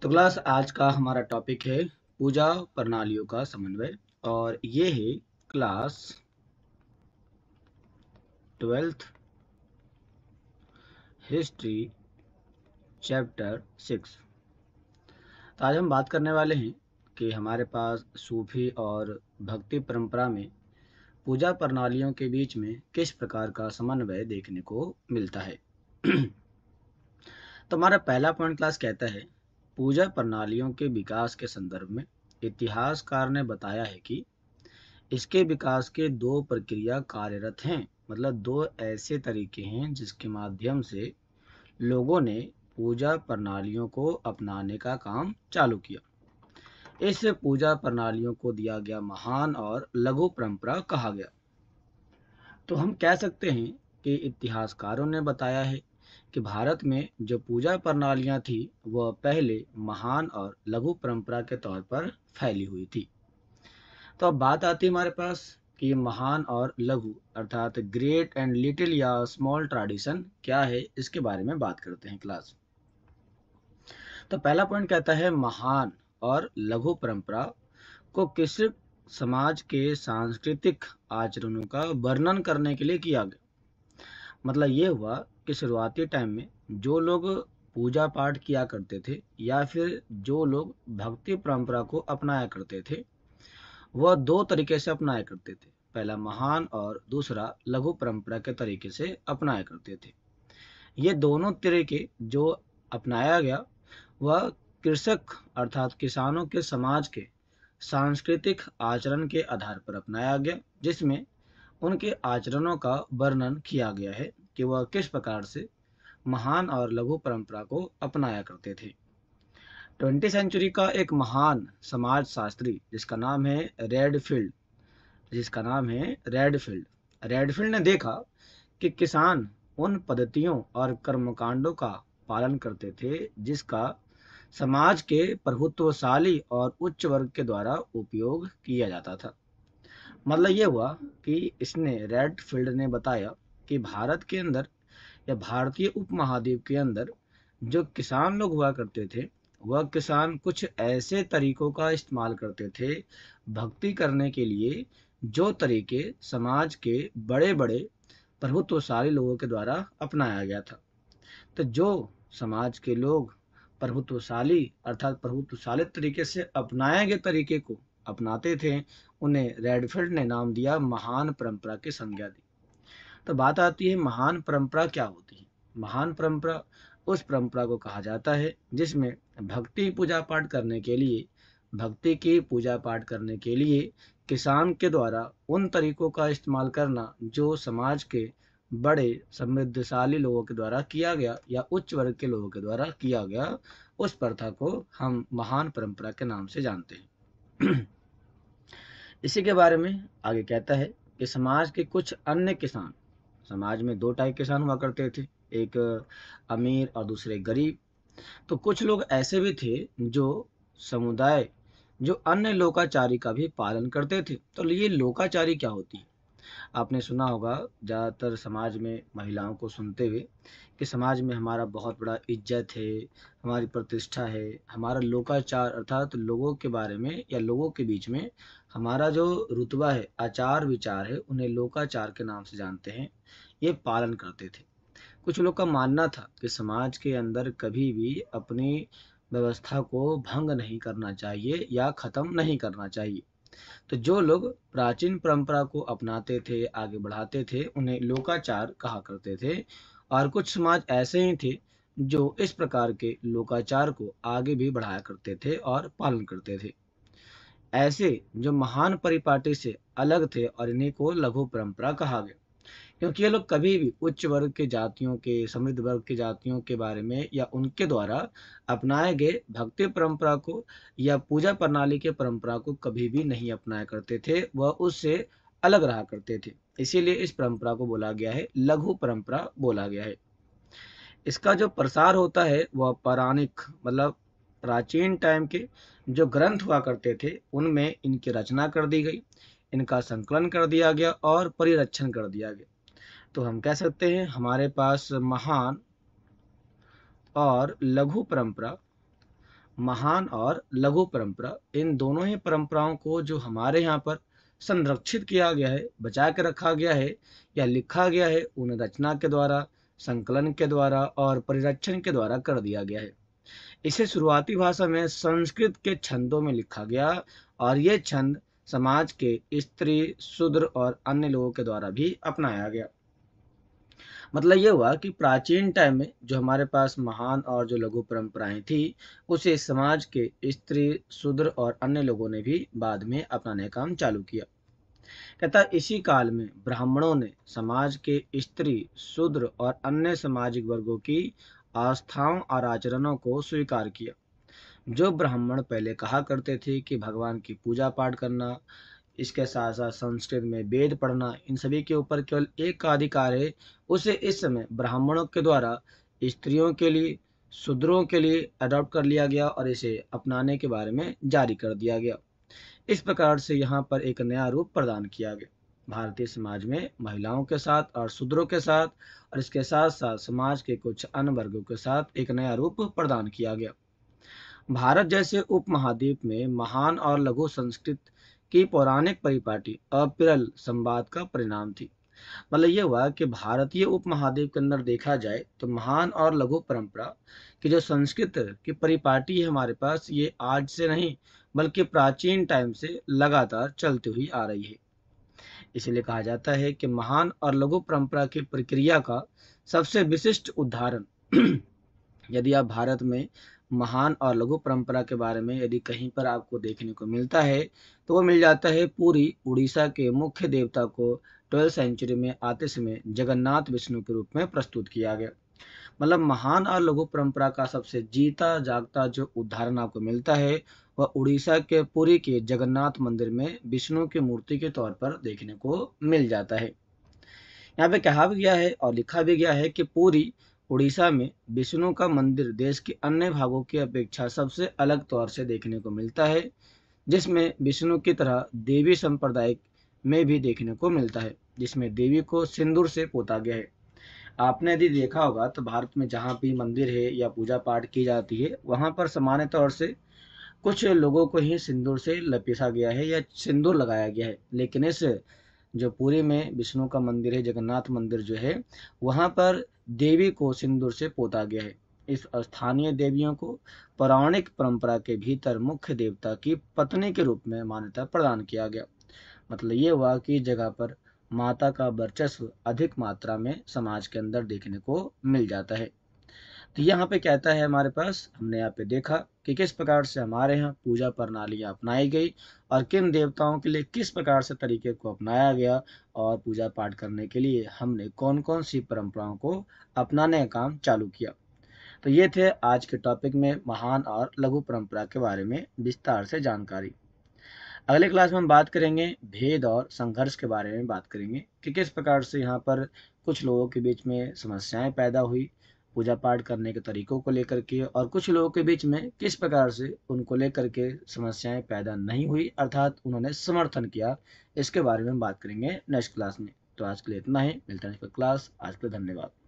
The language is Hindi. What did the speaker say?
तो क्लास आज का हमारा टॉपिक है पूजा प्रणालियों का समन्वय और ये है क्लास 12th हिस्ट्री चैप्टर 6। तो आज हम बात करने वाले हैं कि हमारे पास सूफी और भक्ति परंपरा में पूजा प्रणालियों के बीच में किस प्रकार का समन्वय देखने को मिलता है। तो हमारा पहला पॉइंट क्लास कहता है पूजा प्रणालियों के विकास के संदर्भ में इतिहासकार ने बताया है कि इसके विकास के दो प्रक्रिया कार्यरत हैं। मतलब दो ऐसे तरीके हैं जिसके माध्यम से लोगों ने पूजा प्रणालियों को अपनाने का काम चालू किया। इस पूजा प्रणालियों को दिया गया महान और लघु परंपरा कहा गया। तो हम कह सकते हैं कि इतिहासकारों ने बताया है कि भारत में जो पूजा प्रणालियां थी वह पहले महान और लघु परंपरा के तौर पर फैली हुई थी। तो अब बात आती है हमारे पास कि महान और लघु अर्थात ग्रेट एंड लिटिल या स्मॉल ट्रेडिशन क्या है, इसके बारे में बात करते हैं क्लास। तो पहला पॉइंट कहता है महान और लघु परंपरा को किसी समाज के सांस्कृतिक आचरणों का वर्णन करने के लिए किया गया। मतलब ये हुआ कि शुरुआती टाइम में जो लोग पूजा पाठ किया करते थे या फिर जो लोग भक्ति परंपरा को अपनाया करते थे वह दो तरीके से अपनाया करते थे। पहला महान और दूसरा लघु परंपरा के तरीके से अपनाया करते थे। ये दोनों तरीके जो अपनाया गया वह कृषक अर्थात किसानों के समाज के सांस्कृतिक आचरण के आधार पर अपनाया गया, जिसमें उनके आचरणों का वर्णन किया गया है कि वह किस प्रकार से महान और लघु परंपरा को अपनाया करते थे। 20वीं सेंचुरी का एक महान समाज शास्त्री जिसका नाम है रेडफील्ड ने देखा कि किसान उन पद्धतियों और कर्मकांडों का पालन करते थे जिसका समाज के प्रभुत्वशाली और उच्च वर्ग के द्वारा उपयोग किया जाता था। मतलब ये हुआ कि रेडफील्ड ने बताया कि भारत के अंदर या भारतीय उपमहाद्वीप के अंदर जो किसान लोग हुआ करते थे वह किसान कुछ ऐसे तरीकों का इस्तेमाल करते थे भक्ति करने के लिए जो तरीके समाज के बड़े बड़े प्रभुत्वशाली लोगों के द्वारा अपनाया गया था। तो जो समाज के लोग प्रभुत्वशाली तरीके से अपनाए गए तरीके को अपनाते थे उन्हें रेडफील्ड ने नाम दिया महान परंपरा की संज्ञा दी। तो बात आती है महान परंपरा क्या होती है। महान परंपरा उस परंपरा को कहा जाता है जिसमें भक्ति की पूजा पाठ करने के लिए किसान के द्वारा उन तरीकों का इस्तेमाल करना जो समाज के बड़े समृद्धशाली लोगों के द्वारा किया गया या उच्च वर्ग के लोगों के द्वारा किया गया, उस प्रथा को हम महान परंपरा के नाम से जानते हैं। इसी के बारे में आगे कहता है कि समाज के कुछ अन्य किसान, समाज में दो टाइप किसान हुआ करते थे, एक अमीर और दूसरे गरीब। तो कुछ लोग ऐसे भी थे जो अन्य लोकाचारी का भी पालन करते थे। तो ये लोकाचारी क्या होती है? आपने सुना होगा ज़्यादातर समाज में महिलाओं को सुनते हुए कि समाज में हमारा बहुत बड़ा इज्जत है, हमारी प्रतिष्ठा है। हमारा लोकाचार अर्थात लोगों के बारे में या लोगों के बीच में हमारा जो रुतबा है, आचार विचार है, उन्हें लोकाचार के नाम से जानते हैं, ये पालन करते थे। कुछ लोग का मानना था कि समाज के अंदर कभी भी अपनी व्यवस्था को भंग नहीं करना चाहिए या ख़त्म नहीं करना चाहिए। तो जो लोग प्राचीन परंपरा को अपनाते थे, आगे बढ़ाते थे, उन्हें लोकाचार कहा करते थे। और कुछ समाज ऐसे ही थे जो इस प्रकार के लोकाचार को आगे भी बढ़ाया करते थे और पालन करते थे। ऐसे जो महान परिपाटी से अलग थे और इन्हीं को लघु परंपरा कहा गया, क्योंकि ये लोग कभी भी उच्च वर्ग के जातियों के, समृद्ध वर्ग की जातियों के बारे में या उनके द्वारा अपनाए गए भक्ति परंपरा को या पूजा प्रणाली के परंपरा को कभी भी नहीं अपनाया करते थे, वह उससे अलग रहा करते थे। इसीलिए इस परंपरा को बोला गया है लघु परंपरा बोला गया है। इसका जो प्रसार होता है वह पौराणिक मतलब प्राचीन टाइम के जो ग्रंथ हुआ करते थे उनमें इनकी रचना कर दी गई, इनका संकलन कर दिया गया और परिरक्षण कर दिया गया। तो हम कह सकते हैं हमारे पास महान और लघु परंपरा महान और लघु परंपरा, इन दोनों ही परंपराओं को जो हमारे यहाँ पर संरक्षित किया गया है, बचा के रखा गया है या लिखा गया है, उन्हें रचना के द्वारा, संकलन के द्वारा और परिरक्षण के द्वारा कर दिया गया है। इसे शुरुआती भाषा में संस्कृत के छंदों में लिखा गया और ये छंद समाज के स्त्री, शूद्र और अन्य लोगों के द्वारा भी अपनाया गया। मतलब ये हुआ कि प्राचीन टाइम में जो हमारे पास महान और जो लघु परंपराएं थी, उसे समाज के स्त्री, शूद्र और अन्य लोगों ने भी बाद में अपनाने का काम चालू किया। कहता है इसी काल में ब्राह्मणों ने समाज के स्त्री, शूद्र और अन्य सामाजिक वर्गों की आस्थाओं और आचरणों को स्वीकार किया। जो ब्राह्मण पहले कहा करते थे कि भगवान की पूजा पाठ करना, इसके साथ साथ संस्कृत में वेद पढ़ना, इन सभी के ऊपर केवल एक का अधिकार है, उसे इस समय ब्राह्मणों के द्वारा स्त्रियों के लिए, शूद्रों के लिए अडॉप्ट कर लिया गया और इसे अपनाने के बारे में जारी कर दिया गया। इस प्रकार से यहाँ पर एक नया रूप प्रदान किया गया भारतीय समाज में महिलाओं के साथ और शूद्रों के साथ, और इसके साथ साथ समाज के कुछ अन्य वर्गों के साथ एक नया रूप प्रदान किया गया। भारत जैसे उपमहाद्वीप में महान और लघु संस्कृत की पौराणिक परिपाटी अविरल संवाद का परिणाम थी। मतलब ये हुआ कि भारतीय उपमहाद्वीप के अंदर देखा जाए तो महान और लघु परंपरा की जो संस्कृत की परिपाटी है हमारे पास, ये आज से नहीं बल्कि प्राचीन टाइम से लगातार चलती हुई आ रही है। इसलिए कहा जाता है कि महान और लघु परंपरा की प्रक्रिया का सबसे विशिष्ट उदाहरण यदि आप भारत में महान और लघु परंपरा के बारे में यदि कहीं पर आपको देखने को मिलता है तो वो मिल जाता है पूरी उड़ीसा के मुख्य देवता को 12वीं सेंचुरी में आते समय जगन्नाथ विष्णु के रूप में प्रस्तुत किया गया। मतलब महान और लघु परंपरा का सबसे जीता जागता जो उदाहरण आपको मिलता है वह उड़ीसा के पुरी के जगन्नाथ मंदिर में विष्णु की मूर्ति के तौर पर देखने को मिल जाता है। यहाँ पे कहा भी गया है और लिखा भी गया है कि पूरी उड़ीसा में विष्णु का मंदिर देश के अन्य भागों की अपेक्षा सबसे अलग तौर से देखने को मिलता है, जिसमें विष्णु की तरह देवी संप्रदाय में भी देखने को मिलता है, जिसमें देवी को सिंदूर से पोता गया है। आपने यदि देखा होगा तो भारत में जहाँ भी मंदिर है या पूजा पाठ की जाती है वहाँ पर सामान्य तौर से कुछ लोगों को ही सिंदूर से लपेटा गया है या सिंदूर लगाया गया है, लेकिन इस जो पुरी में विष्णु का मंदिर है, जगन्नाथ मंदिर जो है, वहाँ पर देवी को सिंदूर से पोता गया है। इस स्थानीय देवियों को पौराणिक परंपरा के भीतर मुख्य देवता की पत्नी के रूप में मान्यता प्रदान किया गया। मतलब ये हुआ कि जगह पर माता का वर्चस्व अधिक मात्रा में समाज के अंदर देखने को मिल जाता है। तो यहाँ पे कहता है हमारे पास, हमने यहाँ पे देखा कि किस प्रकार से हमारे यहाँ पूजा प्रणालियाँ अपनाई गई और किन देवताओं के लिए किस प्रकार से तरीके को अपनाया गया, और पूजा पाठ करने के लिए हमने कौन कौन सी परंपराओं को अपनाने का काम चालू किया। तो ये थे आज के टॉपिक में महान और लघु परंपरा के बारे में विस्तार से जानकारी। अगले क्लास में हम बात करेंगे भेद और संघर्ष के बारे में, बात करेंगे कि किस प्रकार से यहाँ पर कुछ लोगों के बीच में समस्याएं पैदा हुई पूजा पाठ करने के तरीकों को लेकर के, और कुछ लोगों के बीच में किस प्रकार से उनको लेकर के समस्याएं पैदा नहीं हुई, अर्थात उन्होंने समर्थन किया। इसके बारे में बात करेंगे नेक्स्ट क्लास में। तो आज के लिए इतना ही, मिलते हैं नेक्स्ट क्लास। आज के लिए धन्यवाद।